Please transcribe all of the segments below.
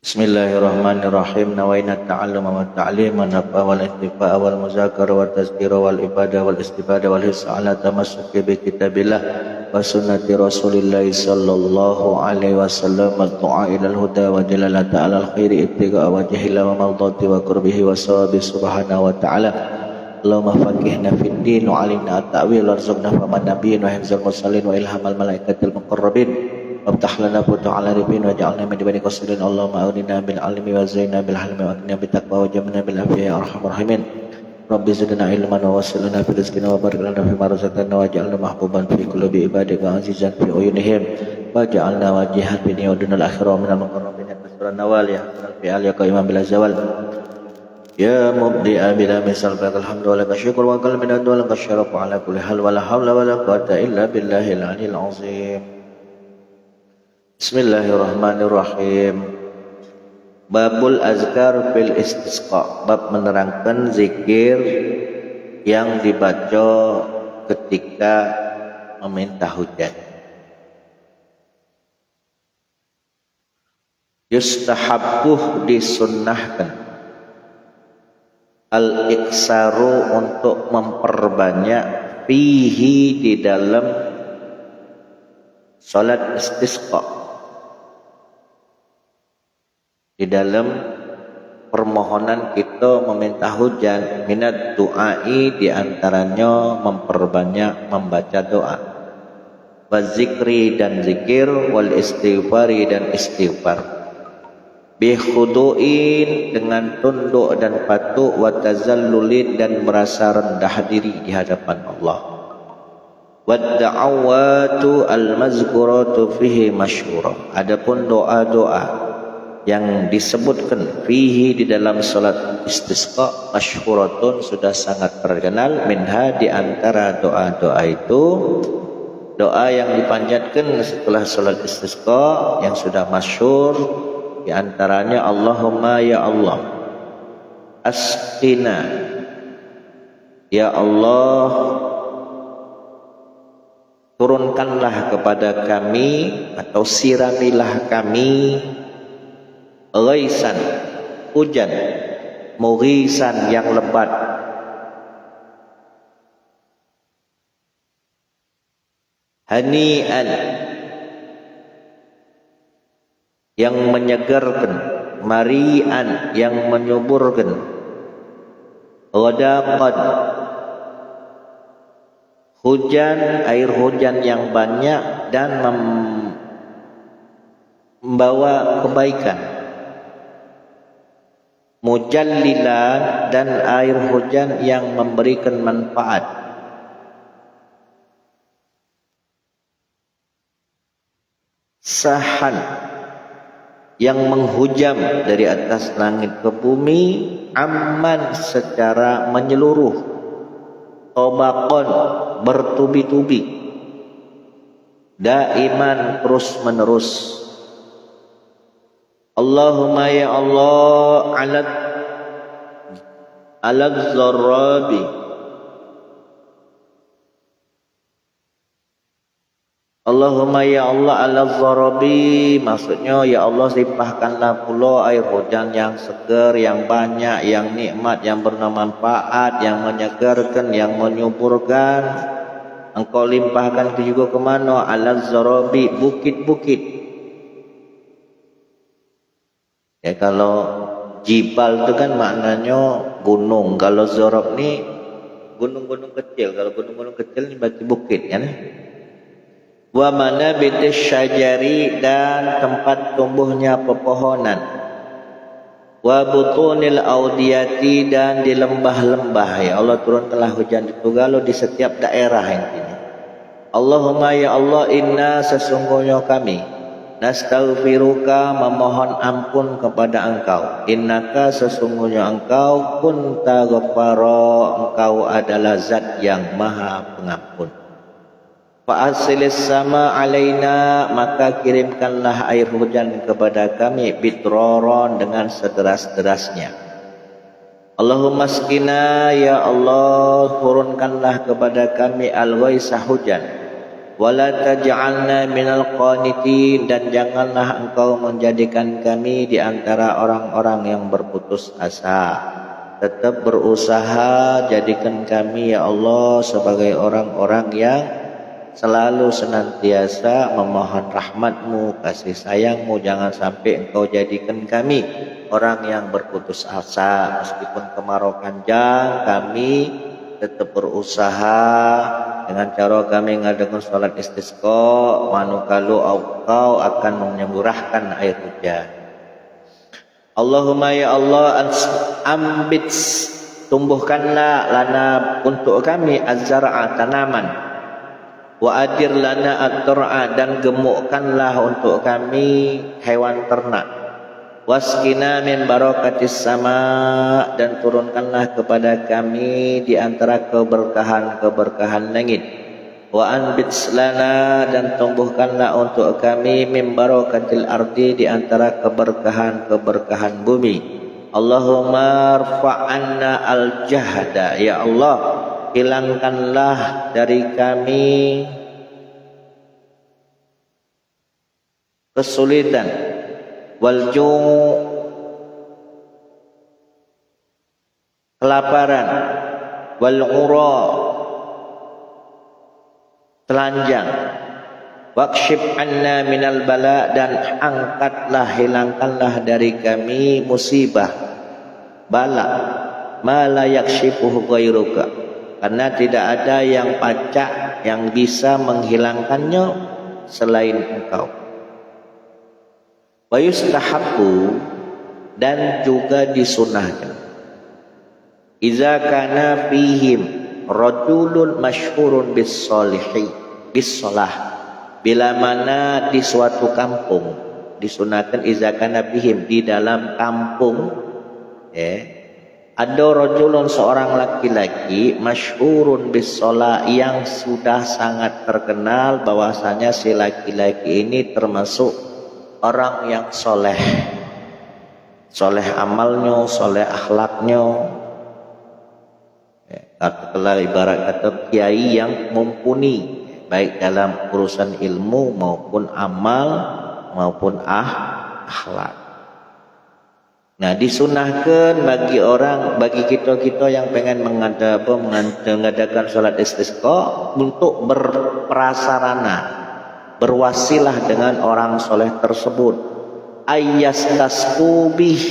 Bismillahirrahmanirrahim. Nawaina ta'alluma wa ta'lima nafa wal intifa'a wal muzakara wa tazkira wal ibadah wal istifadah wal hisa ala tamassuki bi kitabillah wa sunnati rasulillah sallallahu alaihi wasallam wa du'a ilal huda wa jalala ta'ala al khairi ittiqa wa jahila wa maldati wa qurbihi wa sawabi subhanahu wa ta'ala. Allahumma faqihna fid din wa alimna at-ta'wil warzuqna faman nabiyyin wa hifzal mursalin wa ilhamal malaikatil muqarrabin. Waftah lana futuh ala ribin wa ja'alna min ibadi qasirin. Allahumma awdina bil alimi wa zaina bil halmi wa akna bil taqwa wa jamna bil afiyah ya arhamar rahimin. Rabbi zidna ilman wa wasilna fi rizqina wa barik lana fi ma razaqtana wa ja'alna mahbuban fi qulubi ibadika wa azizan fi uyunihim wa ja'alna wajihan fi dunyal akhirah min al muqarrabin kasran nawal ya fi al yaqimam bil zawal ya mubdi'a bila misal bakal hamdu wa laka syukur wa qalbi min wa laka syarafu ala kulli hal wa la hawla wa la quwwata illa billahil aliyil azim. Bismillahirrahmanirrahim. Babul azkar fil istisqa. Bab menerangkan zikir yang dibaca ketika meminta hujan. Yustahabbuh disunnahkan al-iksaru untuk memperbanyak fihi di dalam salat istisqa, di dalam permohonan kita meminta hujan, minat du'ai diantaranya memperbanyak membaca doa, wazikri dan zikir, wal istighfari dan istighfar, bikhudu'in dengan tunduk dan patuh, wa tazallulin dan merasa rendah diri di hadapan Allah, wad da'awatu al-mazkuratu fihi masyhurah. Adapun doa-doa yang disebutkan fihi di dalam salat istisqa masyhuratun sudah sangat terkenal. Minha di antara doa-doa itu, doa yang dipanjatkan setelah salat istisqa yang sudah masyhur di antaranya Allahumma ya Allah asqina, ya Allah turunkanlah kepada kami atau siramilah kami ghaisan, hujan, mughisan yang lebat, hani'an yang menyegarkan, mari'an yang menyuburkan, ghadaqan hujan, air hujan yang banyak dan membawa kebaikan, mujallilan dan air hujan yang memberikan manfaat, sahan yang menghujam dari atas langit ke bumi, aman secara menyeluruh, tobakon bertubi-tubi, daiman terus menerus. Allahumma ya Allah alat zarrabi, Allahumma ya Allah alat zarrabi, maksudnya ya Allah limpahkanlah pula air hujan yang segar, yang banyak, yang nikmat, yang bermanfaat, yang menyegarkan, yang menyuburkan. Engkau limpahkan juga ke mana? Alat zarrabi, bukit-bukit. Ya, kalau jibal itu kan maknanya gunung. Kalau zarab ni gunung-gunung kecil. Kalau gunung-gunung kecil ni berarti bukit kan. Wa manabitis syajari dan tempat tumbuhnya pepohonan. Wa butunil audiyati dan di lembah-lembah. Ya Allah turunkanlah hujan itu kalau di setiap daerah intinya. Allahumma ya Allah inna sesungguhnya kami nastaghfiruka memohon ampun kepada engkau, innaka sesungguhnya engkau kunta ghafara engkau adalah zat yang maha pengampun. Fa asilis sama alaina maka kirimkanlah air hujan kepada kami bitroron dengan sederas-derasnya. Allahumma skina ya Allah turunkanlah kepada kami al-ghaisa hujan, wala taj'alna minal qanitin, dan janganlah engkau menjadikan kami di antara orang-orang yang berputus asa. Tetap berusaha jadikan kami ya Allah sebagai orang-orang yang selalu senantiasa memohon rahmat-Mu, kasih sayang-Mu. Jangan sampai engkau jadikan kami orang yang berputus asa. Meskipun kemarau panjang, kami tetap berusaha dengan cara kami ngadakan salat istisqa, manukalu engkau akan menyemburahkan air hujan. Allahumma ya Allah ambit, tumbuhkanlah lana untuk kami az-zar'a, tanaman, wa adir lana at-tur'a, dan gemukkanlah untuk kami hewan ternak, waskina min barakatis sama, dan turunkanlah kepada kami di antara keberkahan-keberkahan langit, wa anbit lana, dan tumbuhkanlah untuk kami min barakatil ardi, di antara keberkahan-keberkahan bumi. Allahumma rfa'anna al-jahda, ya Allah hilangkanlah dari kami kesulitan, wal kelaparan, wal ura, telanjang, wakshif anna minal bala, dan angkatlah, hilangkanlah dari kami musibah, bala, ma la yakshifuhu ghairuka, karena tidak ada yang pacak yang bisa menghilangkannya selain Engkau. Wa yustahabbu, dan juga disunahkan, iza kana fihim rajulun masyhurun bis-salah, bila mana di suatu kampung, disunahkan iza kana fihim, di dalam kampung, ada rajulun, seorang laki-laki, masyhurun bis-salah, yang sudah sangat terkenal bahwasanya si laki-laki ini termasuk orang yang soleh, soleh amalnya, soleh akhlaknya. Kalau ibarat kata kiai yang mumpuni, baik dalam urusan ilmu maupun amal maupun akhlak. Nah, disunahkan bagi kita yang pengen mengadakan sholat istisqa untuk berprasarana, berwasilah dengan orang soleh tersebut, ayyastasqubih,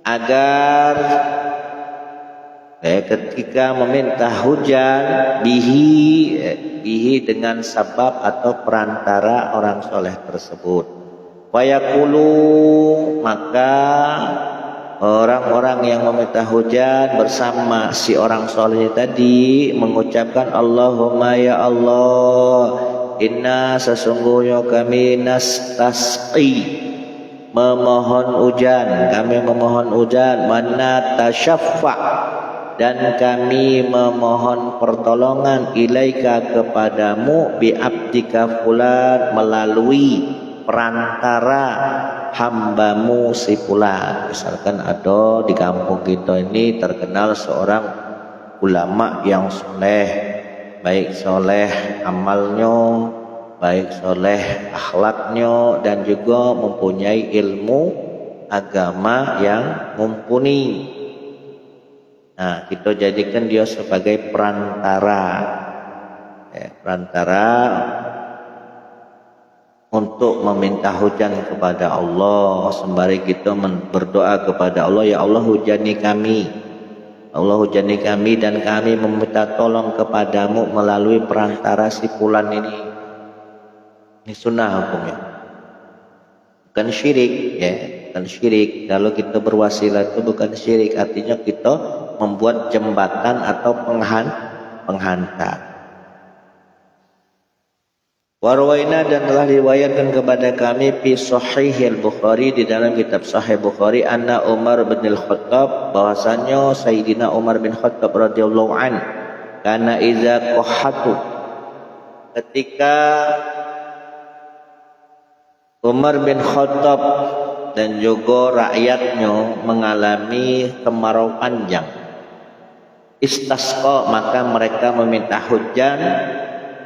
agar ketika meminta hujan bihi dengan sabab atau perantara orang soleh tersebut, fayaqulu, maka orang-orang yang meminta hujan bersama si orang soleh tadi mengucapkan, Allahumma ya Allah, inna, sesungguhnya kami nastasqi, memohon hujan, kami memohon hujan, mana tasyaffa, dan kami memohon pertolongan, ilaika, kepadamu, bi abdika fulan, melalui perantara hambamu si fulan. Misalkan ada di kampung kita ini terkenal seorang ulama yang soleh, baik soleh amalnya, baik soleh akhlaknya, dan juga mempunyai ilmu agama yang mumpuni. Nah, kita jadikan dia sebagai perantara, perantara untuk meminta hujan kepada Allah, sembari kita berdoa kepada Allah, ya Allah hujani kami, Allah hujani kami, dan kami meminta tolong kepadamu melalui perantara si fulan ini. Ini sunnah hukumnya, bukan syirik, bukan syirik. Kalau kita berwasilah itu bukan syirik, artinya kita membuat jembatan atau penghantar. Warwaina, dan telah riwayatkan kepada kami fi Sahih Bukhari, di dalam kitab Sahih Bukhari, anna Umar bin Al-Khattab, bahwasanya Sayyidina Umar bin Khattab radhiyallahu an, kana iza qahatu, ketika Umar bin Khattab dan juga rakyatnya mengalami kemarau panjang, istasqa, maka mereka meminta hujan,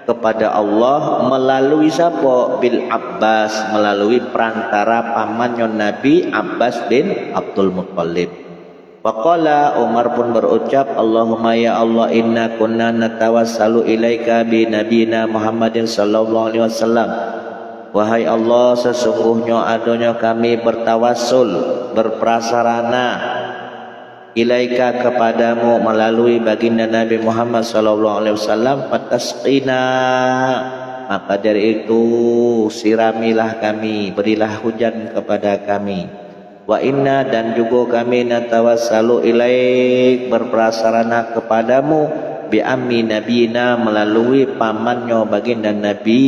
kepada Allah melalui siapa? Bil Abbas, melalui perantara pamannya Nabi Abbas bin Abdul Muttalib. Faqala, Umar pun berucap, Allahumma ya Allah, inna kunna natawassalu ilaika bi nabiyina Muhammadin sallallahu alaihi wasallam. Wahai Allah, sesungguhnya adanya kami bertawassul, berprasarana ilaika kepadamu melalui baginda Nabi Muhammad sallallahu alaihi wasallam, fatasqina, maka dari itu siramilah kami, berilah hujan kepada kami. Wa inna, dan juga kami natawassalu ilaik, berprasarana kepadamu bi ammi nabiyina, melalui pamannya baginda Nabi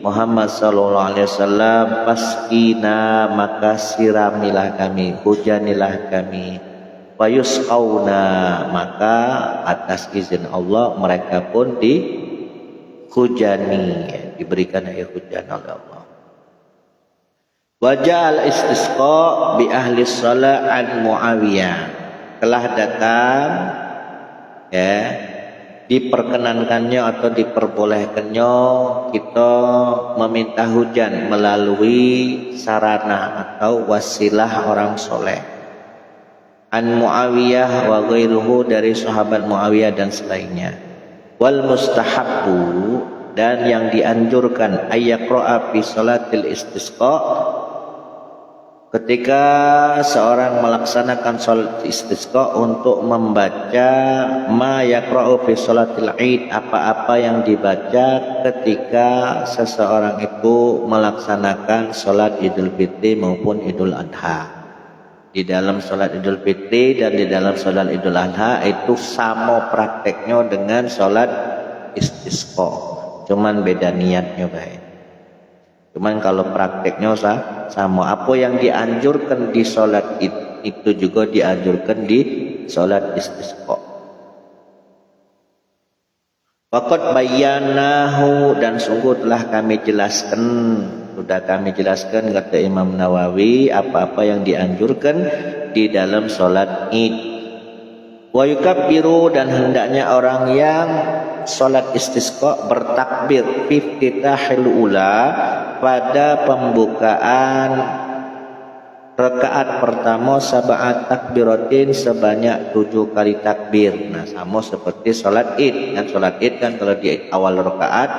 Muhammad sallallahu alaihi wasallam, fasqina, maka siramilah kami, hujanilah kami. Fayusqauna, maka atas izin Allah mereka pun dihujani, diberikan air hujan oleh Allah. Waja'al istisqa bi ahli shalah an Muawiyah, telah datang ya, diperkenankannya atau diperbolehkannya kita meminta hujan melalui sarana atau wasilah orang soleh. An Muawiyah wa ghairuhu, dari sahabat Muawiyah dan selainnya. Wal mustahabbu, dan yang dianjurkan, ayyaqra'a fi salatil istisqa, ketika seorang melaksanakan salat istisqa untuk membaca ma yaqra'u fi salatil id, apa-apa yang dibaca ketika seseorang itu melaksanakan salat Idul Fitri maupun Idul Adha. Di dalam salat Idul Fitri dan di dalam salat Idul Adha itu sama prakteknya dengan salat istisqa, cuman beda niatnya baik. Cuman kalau prakteknya sama, apa yang dianjurkan di salat itu juga dianjurkan di salat istisqa. Faqad bayyanahu, dan sungguh telah kami jelaskan, sudah kami jelaskan kata Imam Nawawi apa-apa yang dianjurkan di dalam salat Id. Wa yukabbiru, dan hendaknya orang yang salat istisqa bertakbir fi iftitahil ula, pada pembukaan rakaat pertama, sab'at takbiratin, sebanyak 7 kali takbir. Nah, sama seperti salat Id. Dan salat Id kan kalau di awal rakaat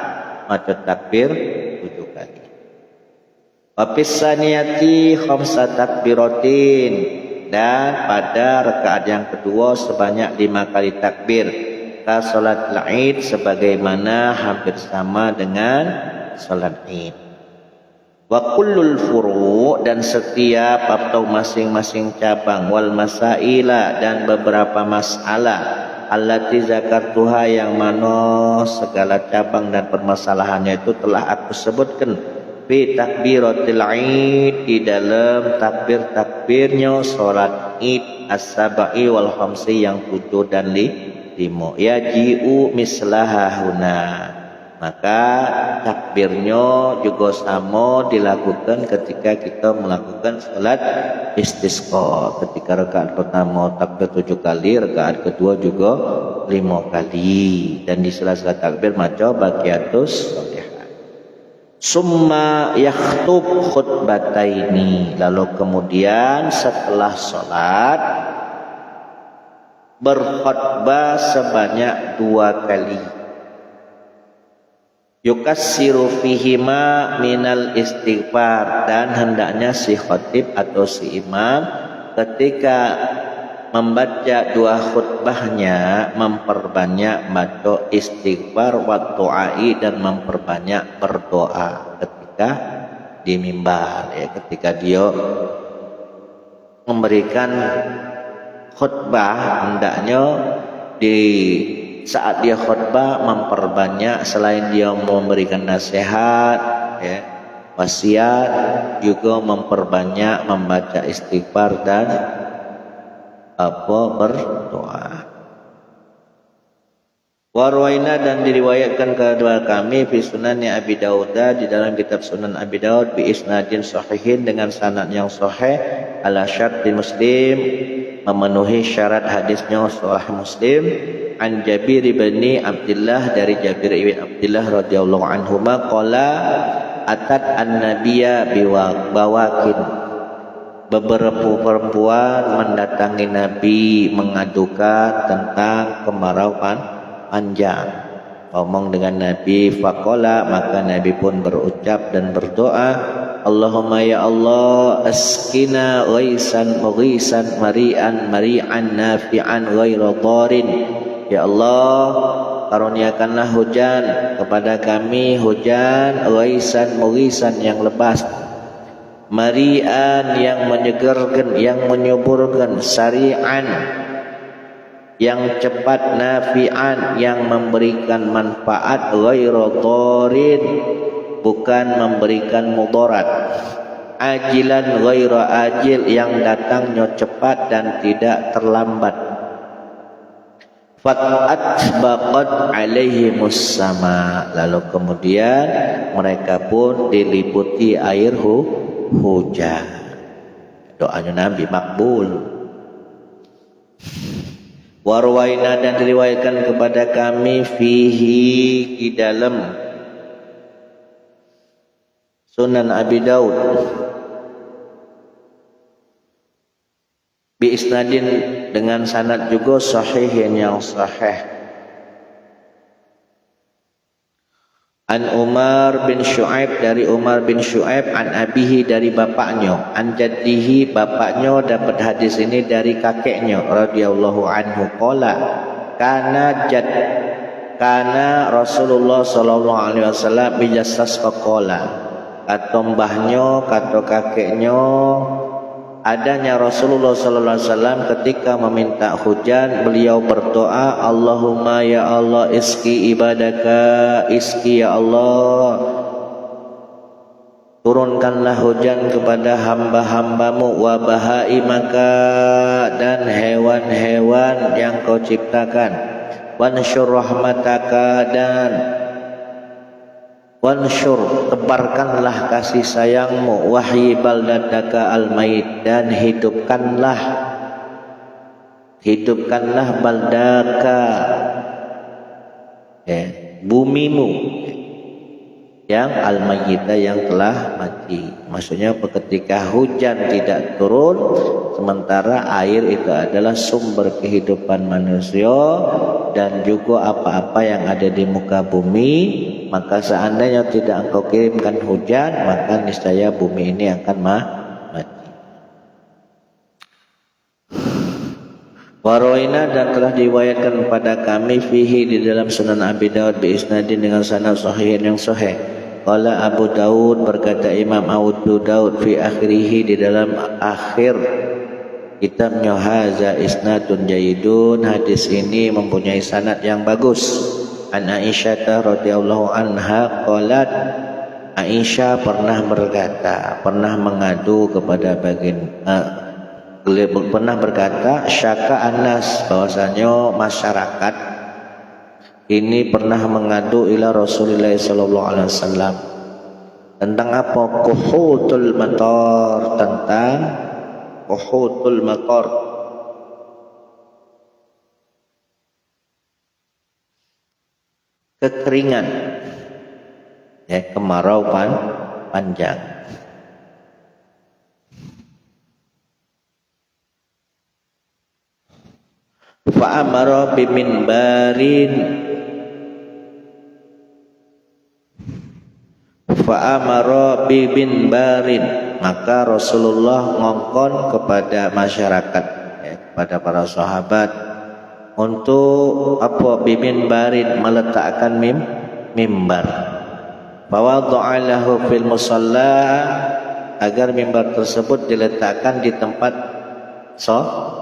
maca takbir 7 kali. Wa fis saniyati khamsa takbiratin, dan pada rakaat yang kedua sebanyak 5 kali takbir. Ka salat Id, sebagaimana hampir sama dengan salat Id. Wa kullul furu', dan setiap atau masing-masing cabang, wal masaila, dan beberapa masalah, allati zakartuha, yang mana segala cabang dan permasalahannya itu telah aku sebutkan, fi takbiratil Id, di dalam takbir-takbirnya salat Id, as-sabai wal khamsi, yang 7 dan 5. Yaji'u mislaha huna, maka takbirnya juga sama dilakukan ketika kita melakukan salat istisqa. Ketika rakaat pertama takbir 7 kali, rakaat kedua juga 5 kali, dan di sela-sela takbir maca baqiyatus sholihah. Summa yakhtub khutbataini, lalu kemudian setelah salat berkhutbah sebanyak 2 kali. Yukassiru fihima minal istighfar, dan hendaknya si khatib atau si imam ketika membaca 2 khutbahnya memperbanyak baca istighfar wa du'ai, dan memperbanyak berdoa ketika di mimbar, ya, ketika dia memberikan khutbah, hendaknya di saat dia khutbah memperbanyak, selain dia memberikan nasihat, ya, wasiat, juga memperbanyak membaca istighfar dan berdoa. Warwaina, dan diriwayatkan kepada kami fi sunanni Abi Dawud, di dalam kitab Sunan Abi Dawud, bi isnadin sahihin, dengan sanad yang sahih, ala syarti Muslim, memenuhi syarat hadisnya Sahih Muslim, an Jabir bin Abdullah dari Jabir bin Abdullah radhiyallahu anhuma qala atat an-nabiyya bawakin. Beberapa perempuan mendatangi Nabi mengadukan tentang kemarau panjang. Ngomong dengan Nabi, faqala, maka Nabi pun berucap dan berdoa, Allahumma ya Allah, askina ghaisan mughisan mari'an nafi'an ghaira dharin. Ya Allah, karuniakanlah hujan kepada kami, hujan ghaisan mughisan yang lepas, mari'an yang menyegarkan, yang menyuburkan, sari'an yang cepat, nafi'an yang memberikan manfaat, ghairu dharin bukan memberikan mudarat, ajilan ghairu ajil yang datangnya cepat dan tidak terlambat. Fat'atbaqat alaihimus sama, lalu kemudian mereka pun diliputi air hujan. Doanya Nabi makbul. Warwaina, dan diriwayatkan kepada kami, fihi, di dalam Sunan Abi Daud, bi isnadin, dengan sanad juga sahihin yang sahih, an Umar bin Syu'aib, dari Umar bin Syu'aib, an abihi, dari bapaknya, an jaddihi, bapaknya dapat hadis ini dari kakeknya radhiyallahu anhu, qala kana Rasulullah sallallahu alaihi wasallam bijassas faqala, kata mbahnya, kata kakeknya, adanya Rasulullah sallallahu alaihi wasallam ketika meminta hujan, beliau berdoa, Allahumma ya Allah, iski ibadaka, iski ya Allah, turunkanlah hujan kepada hamba-hambamu, wa bahaimaka, dan hewan-hewan yang kau ciptakan, wansyur rahmataka, dan wansyur, tebarkanlah kasih sayangmu, wahyi baldataka al-mait, dan hidupkanlah baldaka, bumimu yang al-mayyita, yang telah mati. Maksudnya ketika hujan tidak turun, sementara air itu adalah sumber kehidupan manusia dan juga apa-apa yang ada di muka bumi, maka seandainya tidak engkau kirimkan hujan, maka niscaya bumi ini akan mati. Waroina, dan telah diriwayatkan kepada kami, fihi, di dalam Sunan Abi Daud, bi isnadin, dengan sanad sahih yang sahih. Qala Abu Daud, berkata Imam Abu Daud, fi akhirih, di dalam akhir kitabnya, haza isnadun jayyidun, hadis ini mempunyai sanad yang bagus. An Aisyah radhiyallahu anha qalat, Aisyah pernah berkata, pernah mengadu kepada pernah berkata, syaka anas, bahwasanya masyarakat ini pernah mengadu ila Rasulullah sallallahu alaihi wasallam tentang apa? Kuhutul matar, tentang kuhutul matar, kekeringan, kemarau panjang. Fa'amara biminbarin, maka Rasulullah ngongkon kepada masyarakat, kepada para sahabat, untuk apa? Biminbarin, meletakkan mimbar. Fawadha'a lahu fil musalla, agar mimbar tersebut diletakkan di tempat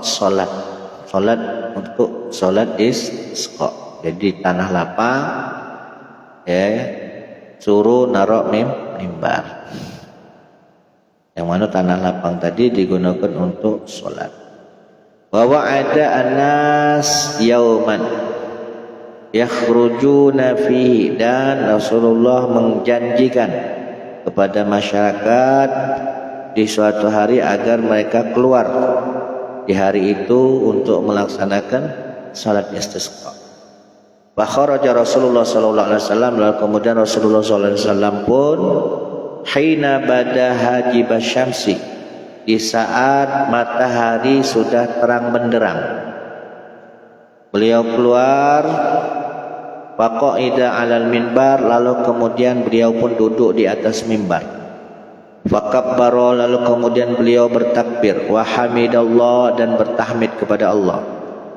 salat untuk salat isqa. Jadi tanah lapang, suruh narok mimbar, yang mana tanah lapang tadi digunakan untuk salat. Wa wa'ada anas yauman yakhrujuna fihi, dan Rasulullah menjanjikan kepada masyarakat di suatu hari agar mereka keluar di hari itu untuk melaksanakan salat istisqa. Wa kharaja Rasulullah sallallahu alaihi wasallam, lalu kemudian Rasulullah sallallahu alaihi wasallam pun hina bada hajib syamsi, di saat matahari sudah terang benderang. Beliau keluar faqaida 'alal minbar, lalu kemudian beliau pun duduk di atas mimbar. Fakabbara, lalu kemudian beliau bertakbir, wa hamidallah, dan bertahmid kepada Allah.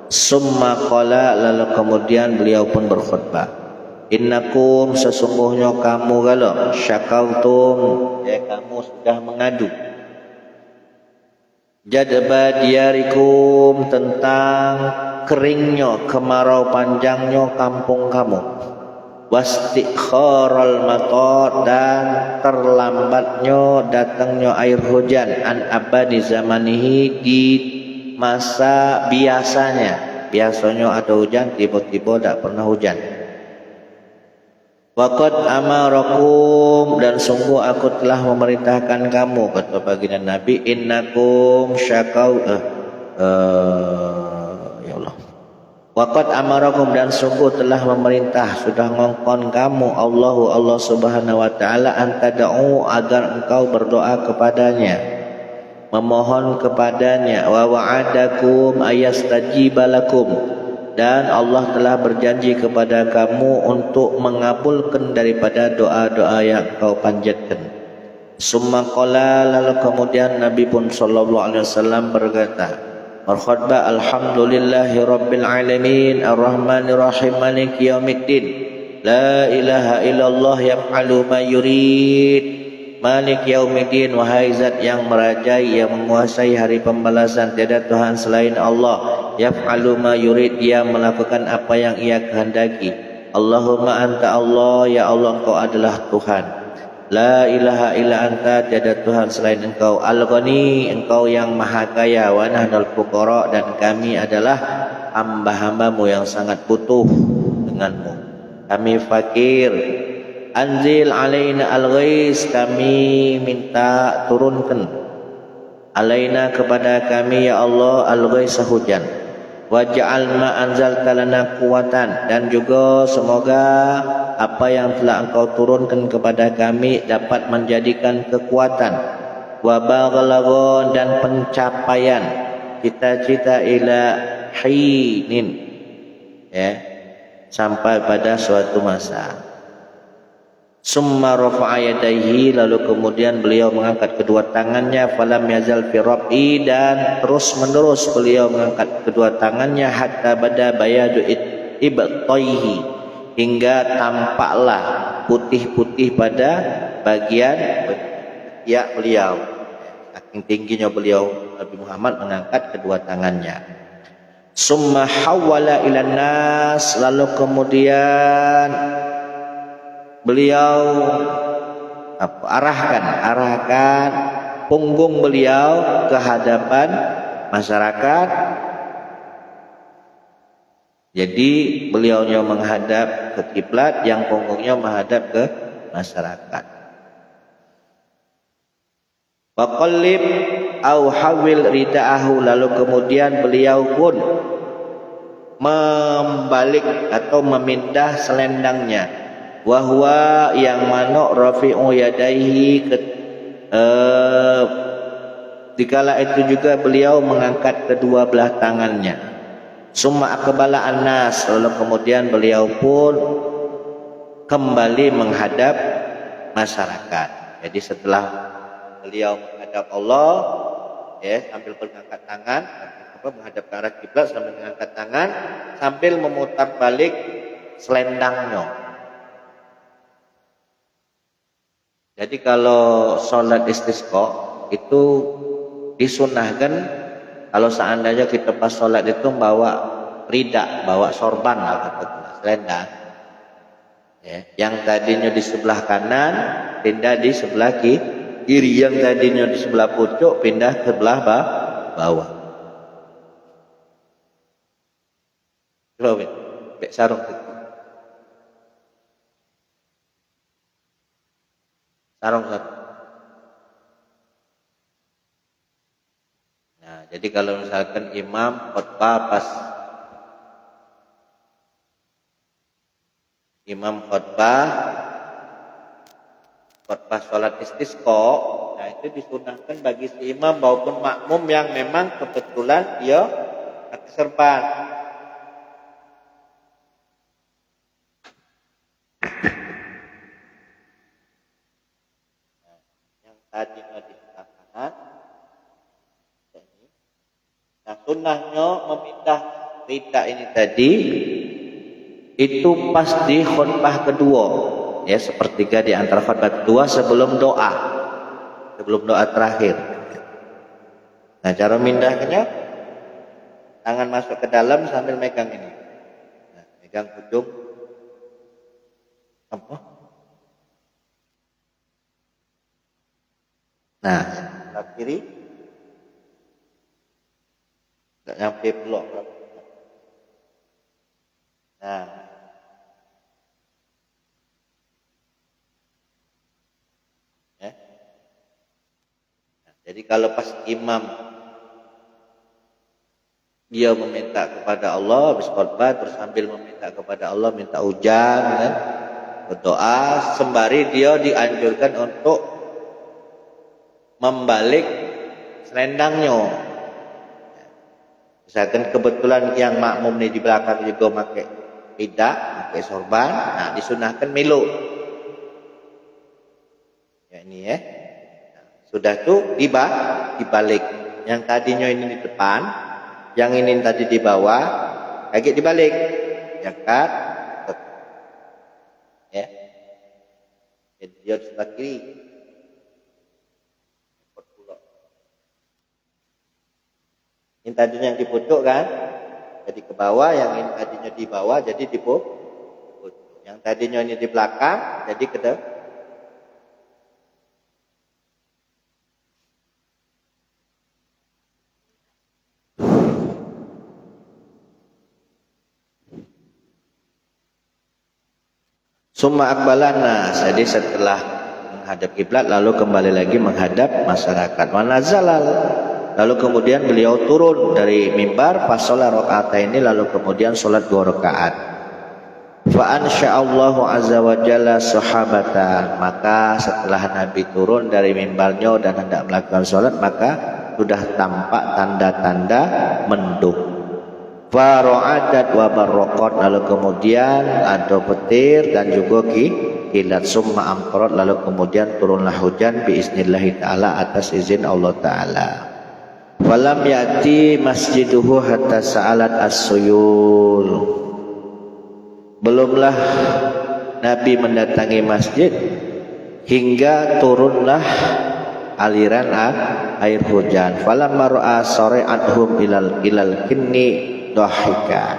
Summa qala, lalu kemudian beliau pun berkhutbah. Innakum, sesungguhnya kamu kalau syakaltum, ya kamu sudah mengadu. Jadba diyarikum, tentang keringnya, kemarau panjangnya kampung kamu. Wastikharal matar, dan terlambatnya datangnya air hujan. An abadi zamanihi, di masa biasanya ada hujan, tiba-tiba tak pernah hujan. Waqad amarakum, dan sungguh aku telah memerintahkan kamu, kata baginda Nabi, innakum syakau ya Allah. Waqad amarakum, dan sungguh telah memerintah, sudah ngongkon kamu Allah Subhanahu wa taala, antada'u, agar engkau berdoa kepadanya, memohon kepadanya. Wa wa'adakum ayastajibalakum, dan Allah telah berjanji kepada kamu untuk mengabulkan daripada doa-doa yang kau panjatkan. Summa qala, lalu kemudian Nabi pun sallallahu alaihi wasallam berkata, berkhutbah, alhamdulillahi rabbil alamin arrahmanir rahim maliki yaumiddin la ilaha illallah yaf'alu ma yurid Malik yaumiddin, wahai zat yang merajai, yang menguasai hari pembalasan, tiada Tuhan selain Allah. Yaf'alu ma yurid, dia melakukan apa yang ia kehendaki. Allahumma anta Allah, ya Allah engkau adalah Tuhan. La ilaha illa anta, tiada Tuhan selain engkau. Al-Ghani, engkau yang maha kaya. Wa nahnal fuqara, dan kami adalah hamba-hambamu yang sangat butuh denganmu. Kami fakir. Anzil alaina al-ghais, kami minta turunkan alaina kepada kami ya Allah al-ghais, hujan. Waj'al ma anzalta lana quwwatan, dan juga semoga apa yang telah engkau turunkan kepada kami dapat menjadikan kekuatan. Wa baghlagon, dan pencapaian cita-cita ila hinin, ya, sampai pada suatu masa. Summa rafa'a yadayhi, lalu kemudian beliau mengangkat kedua tangannya. Falam yazal fi raf'i, dan terus menerus beliau mengangkat kedua tangannya. Hatta bada bayadu ibtaihi, hingga tampaklah putih-putih pada bagian ketiak beliau. Saking tingginya beliau Nabi Muhammad mengangkat kedua tangannya. Summa hawala ilan nas, lalu kemudian beliau arahkan punggung beliau ke hadapan masyarakat. Jadi beliaunya menghadap ke kiblat, yang punggungnya menghadap ke masyarakat. Waqallib au hawil ridaahu, lalu kemudian beliau pun membalik atau memindah selendangnya. Wahwa, yang mana rafi'u yadaihi, dikala itu juga beliau mengangkat kedua belah tangannya. Summa aqbala annas, lalu kemudian beliau pun kembali menghadap masyarakat. Jadi setelah beliau menghadap Allah, ya, sambil mengangkat tangan, menghadap ke arah kiblat sambil mengangkat tangan, sambil memutar balik selendangnya. Jadi kalau sholat istisqa itu disunahkan, kalau seandainya kita pas sholat itu bawa rida, bawa sorban atau selendang, ya, yang tadinya di sebelah kanan pindah di sebelah kiri, yang tadinya di sebelah pucuk pindah ke sebelah bawah. Coba bek sarung itu. Sarung. Nah, jadi kalau misalkan imam khutbah pas imam khutbah sholat istisqa, nah itu disunahkan bagi si imam maupun makmum yang memang kebetulan dia keserban. Yang tadinya di sebelah kanan, nah sunnahnya memindah rida ini tadi itu pas di khutbah kedua, ya sepertiga di antara khutbah kedua sebelum doa terakhir. Nah cara mindahnya, tangan masuk ke dalam sambil megang ini, nah, megang ujung apa? Nah sebelah kiri nggak nyampe peluk. Nah ya. Nah, jadi kalau pas imam dia meminta kepada Allah habis khutbah, terus sambil meminta kepada Allah, minta hujan kan, berdoa sembari dia dianjurkan untuk membalik selendangnya. Misalkan kebetulan yang makmum ini di belakang juga pakai rida, pakai sorban, nah disunahkan milu. Ya ini ya. Nah, sudah tuh dibalik. Yang tadinya ini di depan, yang ini tadi di bawah, lagi dibalik. Angkat. Ya. Jadi dia di sebelah kiri. Ini tadinya yang dipucuk kan, jadi ke bawah. Yang ini tadinya di bawah, jadi dipucuk. Yang tadinya ini di belakang, jadi ke depan. Summa aqbalana, jadi setelah menghadap kiblat lalu kembali lagi menghadap masyarakat. Wa nazalal, lalu kemudian beliau turun dari mimbar, fasolah rakaat ini, lalu kemudian sholat 2 rakaat. Fa ansya'allahu azza wa jalla sahabatan, maka setelah Nabi turun dari mimbarnya dan hendak melakukan sholat, maka sudah tampak tanda-tanda mendung. Fa ra'adat wa barraqat, lalu kemudian ada petir dan juga kilat. Summa amtarat, lalu kemudian turunlah hujan biiznillahi ta'ala, atas izin Allah ta'ala. Falam yati masjiduhu hatta sa'alat as-suyul, belumlah Nabi mendatangi masjid hingga turunlah aliran air hujan. Falamma ra'a sari'athum ilal kinni dhahika,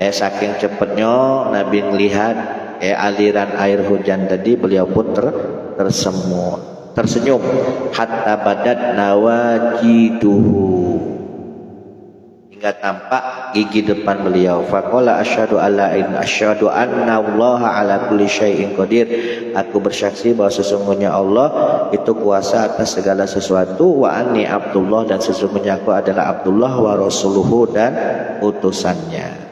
saking cepatnya Nabi melihat aliran air hujan tadi, beliau pun tersenyum. Hatta badat nawajiduhu, hingga tampak gigi depan beliau. Faqala asyhadu anna allaha ala kulli syai'in qadir, aku bersaksi bahwa sesungguhnya Allah itu kuasa atas segala sesuatu. Wa anni abdullah, dan sesungguhnya aku adalah Abdullah, wa rasuluhu, dan utusannya.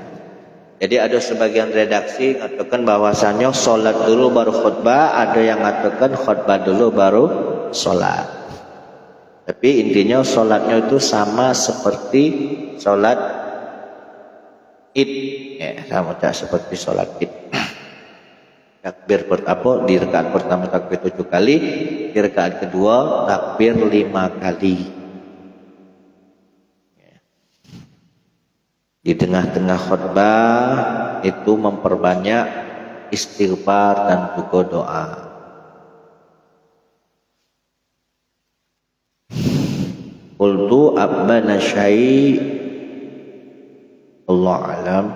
Jadi ada sebagian redaksi mengatakan bahwasanya sholat dulu baru khutbah, ada yang mengatakan khutbah dulu baru sholat. Tapi intinya sholatnya itu sama seperti sholat id, sama seperti sholat id. Takbir di rakaat pertama takbir 7 kali, di rakaat kedua takbir 5 kali. Di tengah-tengah khutbah itu memperbanyak istighfar dan juga doa. Qultu abana syai' Allah alam.